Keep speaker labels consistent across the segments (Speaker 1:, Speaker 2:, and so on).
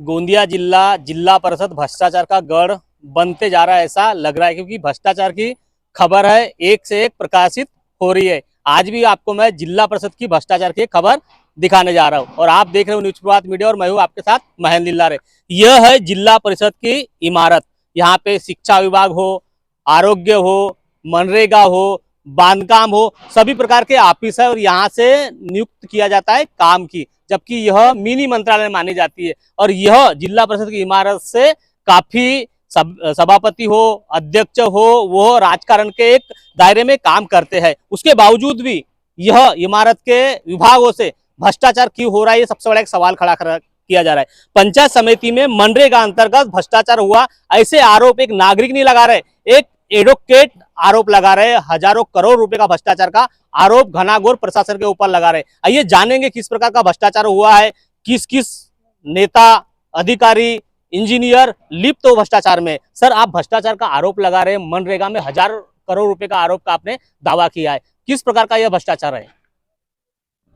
Speaker 1: गोंदिया जिला जिला परिषद भ्रष्टाचार का गढ़ बनते जा रहा है ऐसा लग रहा है, क्योंकि भ्रष्टाचार की खबर है एक से एक प्रकाशित हो रही है। आज भी आपको मैं जिला परिषद की भ्रष्टाचार की खबर दिखाने जा रहा हूं और आप देख रहे हो न्यूज प्रभात मीडिया और मैं हूं आपके साथ महेंद्र लिल्लारे। यह है जिला परिषद की इमारत। यहाँ पे शिक्षा विभाग हो, आरोग्य हो, मनरेगा हो, बांधकाम हो, सभी प्रकार के ऑफिस है और यहाँ से नियुक्त किया जाता है काम की, जबकि यह मिनी मंत्रालय मानी जाती है। और यह जिला परिषद की इमारत से काफी सभापति हो, अध्यक्ष हो, वो राजकारण के एक दायरे में काम करते हैं। उसके बावजूद भी यह इमारत के विभागों से भ्रष्टाचार क्यों हो रहा है, ये सबसे बड़ा एक सवाल खड़ा किया जा रहा है। पंचायत समिति में मनरेगा अंतर्गत भ्रष्टाचार हुआ, ऐसे आरोप एक नागरिक नहीं लगा रहे, एक एडवोकेट आरोप लगा रहे। हजारों करोड़ रुपए का भ्रष्टाचार का आरोप घनाघोर प्रशासन के ऊपर लगा रहे। आइए जानेंगे किस प्रकार का भ्रष्टाचार हुआ है, किस किस नेता, अधिकारी, इंजीनियर लिप्त हो भ्रष्टाचार में। सर, आप भ्रष्टाचार का आरोप लगा रहे हैं, मनरेगा में हजार करोड़ रुपए का आरोप का आपने दावा किया है, किस प्रकार का यह भ्रष्टाचार है?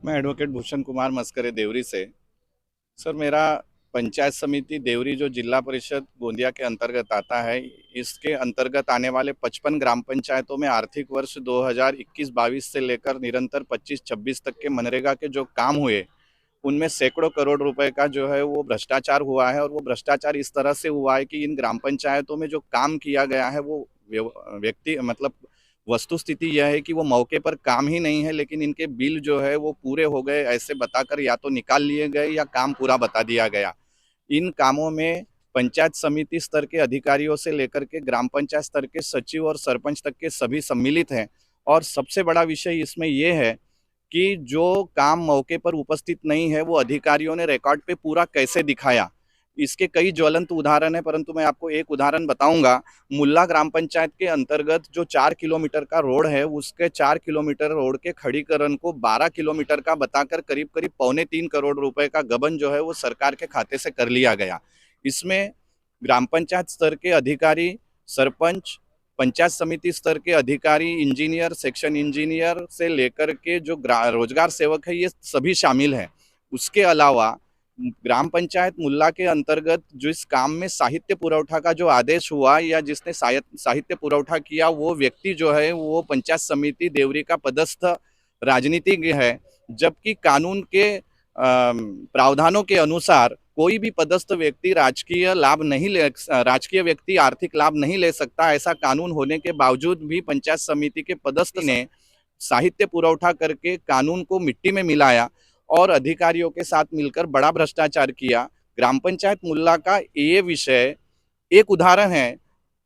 Speaker 2: मैं एडवोकेट भूषण कुमार मस्करे देवरी से। सर, मेरा पंचायत समिति देवरी जो जिला परिषद गोंदिया के अंतर्गत आता है, इसके अंतर्गत आने वाले 55 ग्राम पंचायतों में आर्थिक वर्ष 2021-22 से लेकर निरंतर 25-26 तक के मनरेगा के जो काम हुए, उनमें सैकड़ों करोड़ रुपए का जो है वो भ्रष्टाचार हुआ है। और वो भ्रष्टाचार इस तरह से हुआ है कि इन ग्राम पंचायतों में जो काम किया गया है वो व्यक्ति मतलब वस्तु स्थिति यह है कि वो मौके पर काम ही नहीं है, लेकिन इनके बिल जो है वो पूरे हो गए ऐसे बताकर या तो निकाल लिए गए या काम पूरा बता दिया गया। इन कामों में पंचायत समिति स्तर के अधिकारियों से लेकर के ग्राम पंचायत स्तर के सचिव और सरपंच तक के सभी सम्मिलित हैं। और सबसे बड़ा विषय इसमें यह है कि जो काम मौके पर उपस्थित नहीं है वो अधिकारियों ने रिकॉर्ड पे पूरा कैसे दिखाया। इसके कई ज्वलंत उदाहरण है, परंतु मैं आपको एक उदाहरण बताऊंगा। मुल्ला ग्राम पंचायत के अंतर्गत जो 4 किलोमीटर का रोड है, उसके 4 किलोमीटर रोड के खड़ीकरण को 12 किलोमीटर का बताकर करीब करीब 2.25 करोड़ रुपए का गबन जो है वो सरकार के खाते से कर लिया गया। इसमें ग्राम पंचायत स्तर के अधिकारी, सरपंच, पंचायत समिति स्तर के अधिकारी, इंजीनियर, सेक्शन इंजीनियर से लेकर के जो रोजगार सेवक है, ये सभी शामिल हैं। उसके अलावा ग्राम पंचायत मुल्ला के अंतर्गत जो इस काम में साहित्य पुरवठा का जो आदेश हुआ या जिसने साहित्य पुरवठा किया, वो व्यक्ति जो है वो पंचायत समिति देवरी का पदस्थ राजनीतिज्ञ है। जबकि कानून के प्रावधानों के अनुसार कोई भी पदस्थ व्यक्ति राजकीय व्यक्ति आर्थिक लाभ नहीं ले सकता। ऐसा कानून होने के बावजूद भी पंचायत समिति के पदस्थ ने साहित्य पुरवठा करके कानून को मिट्टी में मिलाया और अधिकारियों के साथ मिलकर बड़ा भ्रष्टाचार किया। ग्राम पंचायत मुल्ला का ये विषय एक उदाहरण है,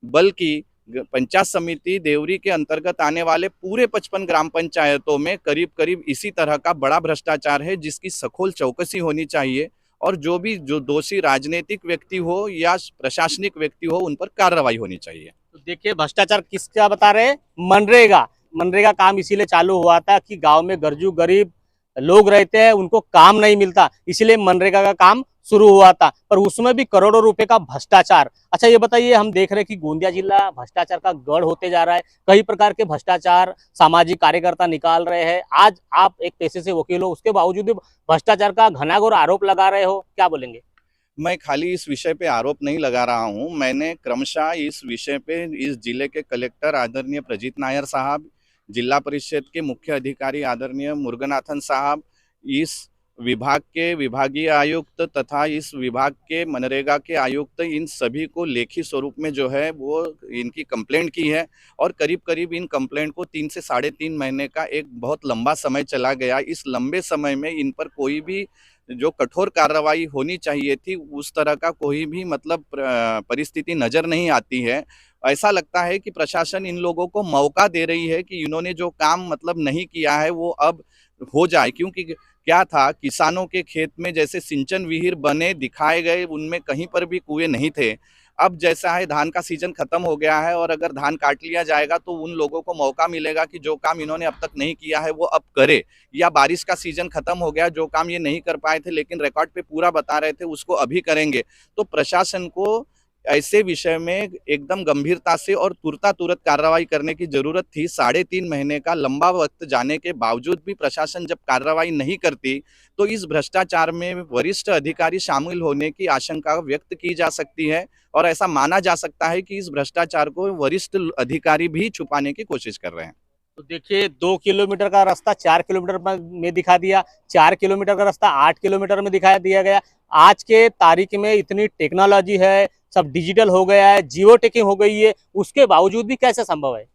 Speaker 2: बल्कि पंचायत समिति देवरी के अंतर्गत आने वाले पूरे 55 ग्राम पंचायतों में करीब करीब इसी तरह का बड़ा भ्रष्टाचार है, जिसकी सखोल चौकसी होनी चाहिए और जो दोषी राजनीतिक व्यक्ति हो या प्रशासनिक व्यक्ति हो, उन पर कार्रवाई होनी चाहिए।
Speaker 1: तो देखिए, भ्रष्टाचार किसका बता रहे हैं? मनरेगा। मनरेगा काम इसीलिए चालू हुआ था कि गांव में गरजू गरीब लोग रहते हैं, उनको काम नहीं मिलता, इसलिए मनरेगा का काम शुरू हुआ था, पर उसमें भी करोड़ों रुपए का भ्रष्टाचार। अच्छा, ये बताइए, हम देख रहे हैं कि गोंदिया जिला भ्रष्टाचार का गढ़ होते जा रहा है, कई प्रकार के भ्रष्टाचार सामाजिक कार्यकर्ता निकाल रहे हैं। आज आप एक पेशे से वकील हो, उसके बावजूद भी भ्रष्टाचार का घनाघोर आरोप लगा रहे हो, क्या बोलेंगे?
Speaker 2: मैं खाली इस विषय पे आरोप नहीं लगा रहा हूं, मैंने क्रमशः इस विषय पे इस जिले के कलेक्टर आदरणीय प्रजीत नायर साहब, जिला परिषद के मुख्य अधिकारी आदरणीय मुरुगनाथन साहब, इस विभाग के विभागीय आयुक्त तथा इस विभाग के मनरेगा के आयुक्त, इन सभी को लेखी स्वरूप में जो है वो इनकी कंप्लेंट की है। और करीब करीब इन कंप्लेंट को 3 से 3.5 महीने का एक बहुत लंबा समय चला गया। इस लंबे समय में इन पर कोई भी जो कठोर कार्रवाई होनी चाहिए थी, उस तरह का कोई भी मतलब परिस्थिति नजर नहीं आती है। ऐसा लगता है कि प्रशासन इन लोगों को मौका दे रही है कि इन्होंने जो काम मतलब नहीं किया है वो अब हो जाए। क्योंकि क्या था, किसानों के खेत में जैसे सिंचन विहीर बने दिखाए गए, उनमें कहीं पर भी कुएं नहीं थे। अब जैसा है, धान का सीजन खत्म हो गया है और अगर धान काट लिया जाएगा तो उन लोगों को मौका मिलेगा कि जो काम इन्होंने अब तक नहीं किया है वो अब करे। या बारिश का सीजन खत्म हो गया, जो काम ये नहीं कर पाए थे लेकिन रिकॉर्ड पे पूरा बता रहे थे, उसको अभी करेंगे। तो प्रशासन को ऐसे विषय में एकदम गंभीरता से और तुरंत कार्रवाई करने की जरूरत थी। 3.5 महीने का लंबा वक्त जाने के बावजूद भी प्रशासन जब कार्रवाई नहीं करती, तो इस भ्रष्टाचार में वरिष्ठ अधिकारी शामिल होने की आशंका व्यक्त की जा सकती है और ऐसा माना जा सकता है कि इस भ्रष्टाचार को वरिष्ठ अधिकारी भी छुपाने की कोशिश कर रहे हैं।
Speaker 1: तो देखिए 2 किलोमीटर का रास्ता 4 किलोमीटर में दिखा दिया, 4 किलोमीटर का रास्ता 8 किलोमीटर में दिखा दिया गया। आज के तारीख में इतनी टेक्नोलॉजी है, सब डिजिटल हो गया है, जियो टेकिंग हो गई है, उसके बावजूद भी कैसे संभव है?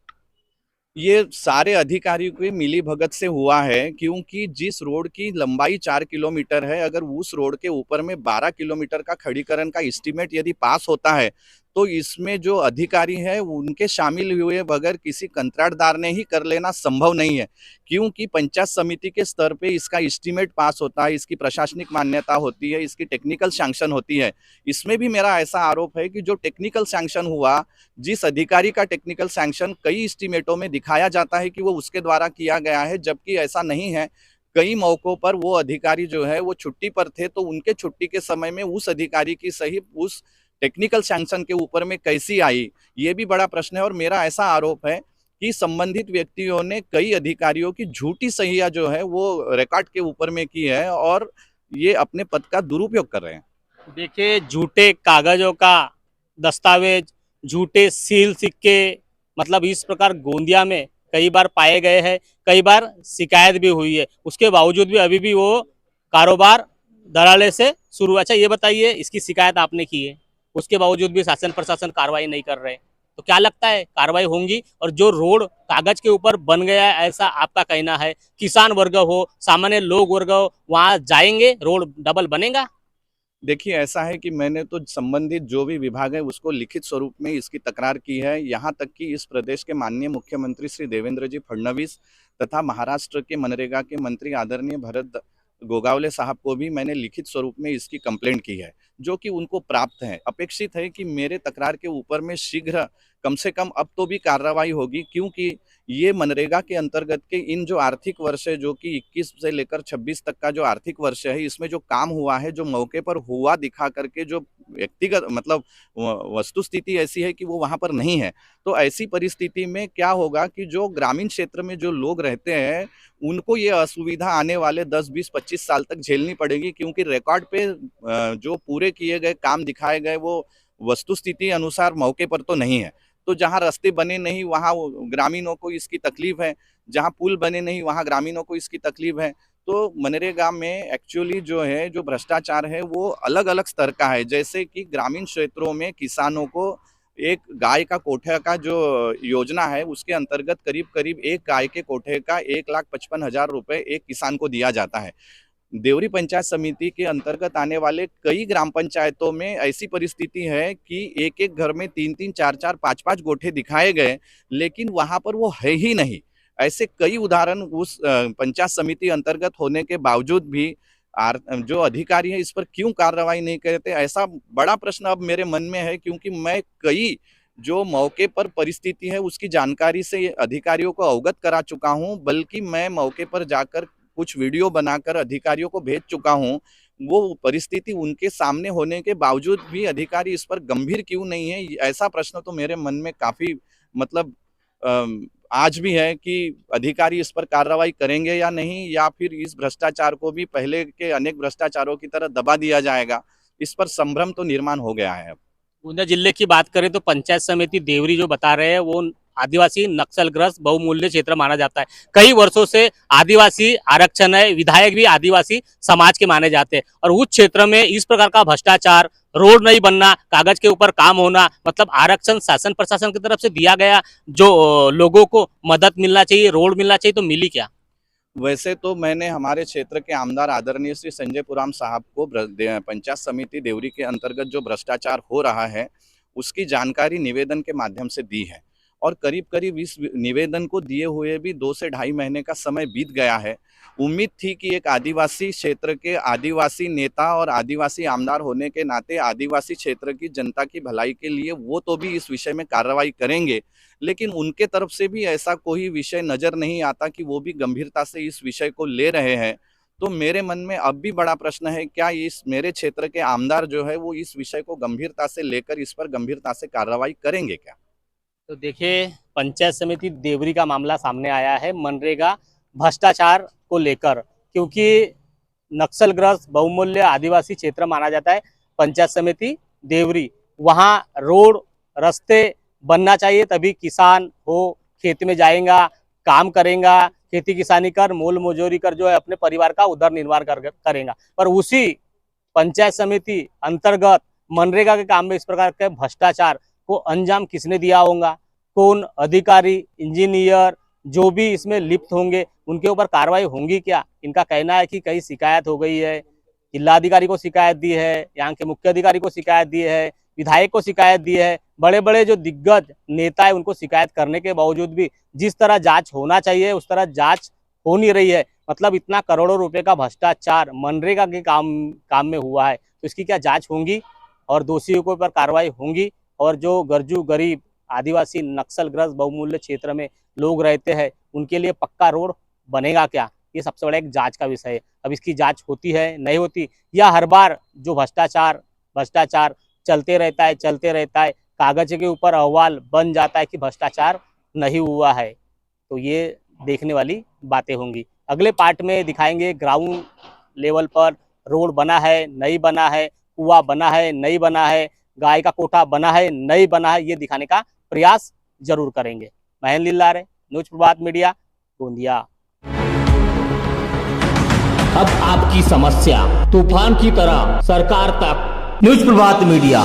Speaker 2: ये सारे अधिकारियों की मिली भगत से हुआ है, क्योंकि जिस रोड की लंबाई 4 किलोमीटर है, अगर उस रोड के ऊपर में 12 किलोमीटर का खड़ीकरण का एस्टीमेट यदि पास होता है, तो इसमें जो अधिकारी है उनके शामिल हुए बगैर किसी कंत्राटदार ने ही कर लेना संभव नहीं है। क्योंकि पंचायत समिति के स्तर पे इसका एस्टीमेट पास होता है, इसकी प्रशासनिक मान्यता होती है, इसकी टेक्निकल सैंक्शन होती है। इसमें भी मेरा ऐसा आरोप है कि जो टेक्निकल सैंक्शन हुआ, जिस अधिकारी का टेक्निकल सैंक्शन कई एस्टीमेटों में दिखाया जाता है कि वो उसके द्वारा किया गया है, जबकि ऐसा नहीं है। कई मौकों पर वो अधिकारी जो है वो छुट्टी पर थे, तो उनके छुट्टी के समय में उस अधिकारी की सही उस टेक्निकल सैंक्शन के ऊपर में कैसी आई, ये भी बड़ा प्रश्न है। और मेरा ऐसा आरोप है कि संबंधित व्यक्तियों ने कई अधिकारियों की झूठी सहिया जो है वो रिकॉर्ड के ऊपर में की है और ये अपने पद का दुरुपयोग कर रहे हैं।
Speaker 1: देखिए झूठे कागजों का दस्तावेज, झूठे सील सिक्के, मतलब इस प्रकार गोंदिया में कई बार पाए गए हैं, कई बार शिकायत भी हुई है, उसके बावजूद भी अभी भी वो कारोबार धड़ाले से शुरू है। अच्छा ये बताइए, इसकी शिकायत आपने की है, उसके बावजूद भी शासन प्रशासन कार्रवाई नहीं कर रहे, तो क्या लगता है कार्रवाई होंगी? और जो रोड कागज के ऊपर बन गया है ऐसा आपका कहना है, किसान वर्ग हो, सामान्य लोग वर्ग हो, वहां जाएंगे, रोड डबल बनेगा?
Speaker 2: देखिए, ऐसा है कि मैंने तो संबंधित जो भी विभाग है उसको लिखित स्वरूप में इसकी तकरार की है। यहाँ तक कि इस प्रदेश के माननीय मुख्यमंत्री श्री देवेंद्र जी फडणवीस तथा महाराष्ट्र के मनरेगा के मंत्री आदरणीय भरत गोगावले साहब को भी मैंने लिखित स्वरूप में इसकी कंप्लेंट की है, जो कि उनको प्राप्त है। अपेक्षित है कि मेरे तकरार के ऊपर में शीघ्र कम से कम अब तो भी कार्रवाई होगी, क्योंकि ये मनरेगा के अंतर्गत के इन जो आर्थिक वर्ष है, जो कि 21 से लेकर 26 तक का जो आर्थिक वर्ष है, इसमें जो काम हुआ है, जो मौके पर हुआ दिखा करके जो व्यक्तिगत मतलब वस्तु स्थिति ऐसी है कि वो वहाँ पर नहीं है। तो ऐसी परिस्थिति में क्या होगा कि जो ग्रामीण क्षेत्र में जो लोग रहते हैं, उनको ये असुविधा आने वाले 10, 20, 25 साल तक झेलनी पड़ेगी, क्योंकि रिकॉर्ड पे जो पूरे किए गए काम दिखाए गए वो वस्तु स्थिति अनुसार मौके पर तो नहीं है। तो जहाँ रास्ते बने नहीं वहाँ ग्रामीणों को इसकी तकलीफ है, जहाँ पुल बने नहीं वहाँ ग्रामीणों को इसकी तकलीफ है। तो मनरेगा में एक्चुअली जो है जो भ्रष्टाचार है वो अलग-अलग स्तर का है। जैसे कि ग्रामीण क्षेत्रों में किसानों को एक गाय का कोठा का जो योजना है उसके अंतर्गत करीब-करीब एक गाय के कोठे का 1,55,000 रुपए एक किसान को दिया जाता है। देवरी पंचायत समिति के अंतर्गत आने वाले कई ग्राम पंचायतों में ऐसी परिस्थिति है कि एक-एक घर में 3-3, 4-4, 5-5 गोठे दिखाए गए, लेकिन वहाँ पर वो है ही नहीं। ऐसे कई उदाहरण उस पंचायत समिति अंतर्गत होने के बावजूद भी जो अधिकारी हैं इस पर क्यों कार्रवाई नहीं करते? ऐसा बड़ा प्रश्न अब मेरे मन में है, क्योंकि मैं कई जो मौके पर परिस्थिति है उसकी जानकारी से अधिकारियों को अवगत करा चुका हूँ, बल्कि मैं मौके पर जाकर कुछ वीडियो बनाकर अधिकारियों को भेज चुका हूँ। वो परिस्थिति उनके सामने होने के बावजूद भी अधिकारी इस पर गंभीर क्यों नहीं है? ऐसा प्रश्न तो मेरे मन में काफ़ी मतलब आज भी है कि अधिकारी इस पर कार्रवाई करेंगे या नहीं, या फिर इस भ्रष्टाचार को भी पहले के अनेक भ्रष्टाचारों की तरह दबा दिया जाएगा। इस पर संभ्रम तो निर्माण हो गया है अब।
Speaker 1: गोंदिया जिले की बात करें तो पंचायत समिति देवरी जो बता रहे हैं वो आदिवासी नक्सलग्रस्त बहुमूल्य क्षेत्र माना जाता है। कई वर्षों से आदिवासी आरक्षण है, विधायक भी आदिवासी समाज के माने जाते हैं, और उस क्षेत्र में इस प्रकार का भ्रष्टाचार, रोड नहीं बनना, कागज के ऊपर काम होना, मतलब आरक्षण शासन प्रशासन की तरफ से दिया गया, जो लोगों को मदद मिलना चाहिए, रोड मिलना चाहिए, तो मिली क्या?
Speaker 2: वैसे तो मैंने हमारे क्षेत्र के आमदार आदरणीय श्री संजय पुराम साहब को पंचायत समिति देवरी के अंतर्गत जो भ्रष्टाचार हो रहा है उसकी जानकारी निवेदन के माध्यम से दी है, और करीब करीब इस निवेदन को दिए हुए भी 2 से ढाई महीने का समय बीत गया है। उम्मीद थी कि एक आदिवासी क्षेत्र के आदिवासी नेता और आदिवासी आमदार होने के नाते आदिवासी क्षेत्र की जनता की भलाई के लिए वो तो भी इस विषय में कार्रवाई करेंगे, लेकिन उनके तरफ से भी ऐसा कोई विषय नज़र नहीं आता कि वो भी गंभीरता से इस विषय को ले रहे हैं। तो मेरे मन में अब भी बड़ा प्रश्न है, क्या इस मेरे क्षेत्र के आमदार जो है वो इस विषय को गंभीरता से लेकर इस पर गंभीरता से कार्रवाई करेंगे क्या?
Speaker 1: तो देखिए, पंचायत समिति देवरी का मामला सामने आया है मनरेगा भ्रष्टाचार को लेकर, क्योंकि नक्सलग्रस्त बहुमूल्य आदिवासी क्षेत्र माना जाता है पंचायत समिति देवरी। वहाँ रोड रास्ते बनना चाहिए, तभी किसान हो खेत में जाएगा, काम करेगा, खेती किसानी कर मोल मजूरी कर जो है अपने परिवार का उदर निर्वाह करेगा। पर उसी पंचायत समिति अंतर्गत मनरेगा के काम में इस प्रकार के भ्रष्टाचार को अंजाम किसने दिया होगा? कौन अधिकारी, इंजीनियर जो भी इसमें लिप्त होंगे उनके ऊपर कार्रवाई होंगी क्या? इनका कहना है कि कई शिकायत हो गई है, जिलाधिकारी को शिकायत दी है, यहाँ के मुख्य अधिकारी को शिकायत दी है, विधायक को शिकायत दी है, बड़े बड़े जो दिग्गज नेता है उनको शिकायत करने के बावजूद भी जिस तरह जांच होना चाहिए उस तरह जांच हो नहीं रही है। मतलब इतना करोड़ों रुपए का भ्रष्टाचार मनरेगा के काम में हुआ है, तो इसकी क्या जांच होंगी और दोषियों के ऊपर कार्रवाई होंगी? और जो गरजू गरीब आदिवासी नक्सलग्रस्त बहुमूल्य क्षेत्र में लोग रहते हैं उनके लिए पक्का रोड बनेगा क्या? ये सबसे बड़ा एक जांच का विषय है। अब इसकी जांच होती है नहीं होती, या हर बार जो भ्रष्टाचार चलते रहता है, कागज के ऊपर अहवाल बन जाता है कि भ्रष्टाचार नहीं हुआ है। तो ये देखने वाली बातें होंगी। अगले पार्ट में दिखाएंगे ग्राउंड लेवल पर रोड बना है नहीं बना है, कुआं बना है नहीं बना है, गाय का कोठा बना है नहीं बना है, ये दिखाने का प्रयास जरूर करेंगे। महेंद्र लिल्लारे, न्यूज प्रभात मीडिया, गोंदिया।
Speaker 3: अब आपकी समस्या तूफान की तरह सरकार तक। न्यूज प्रभात मीडिया।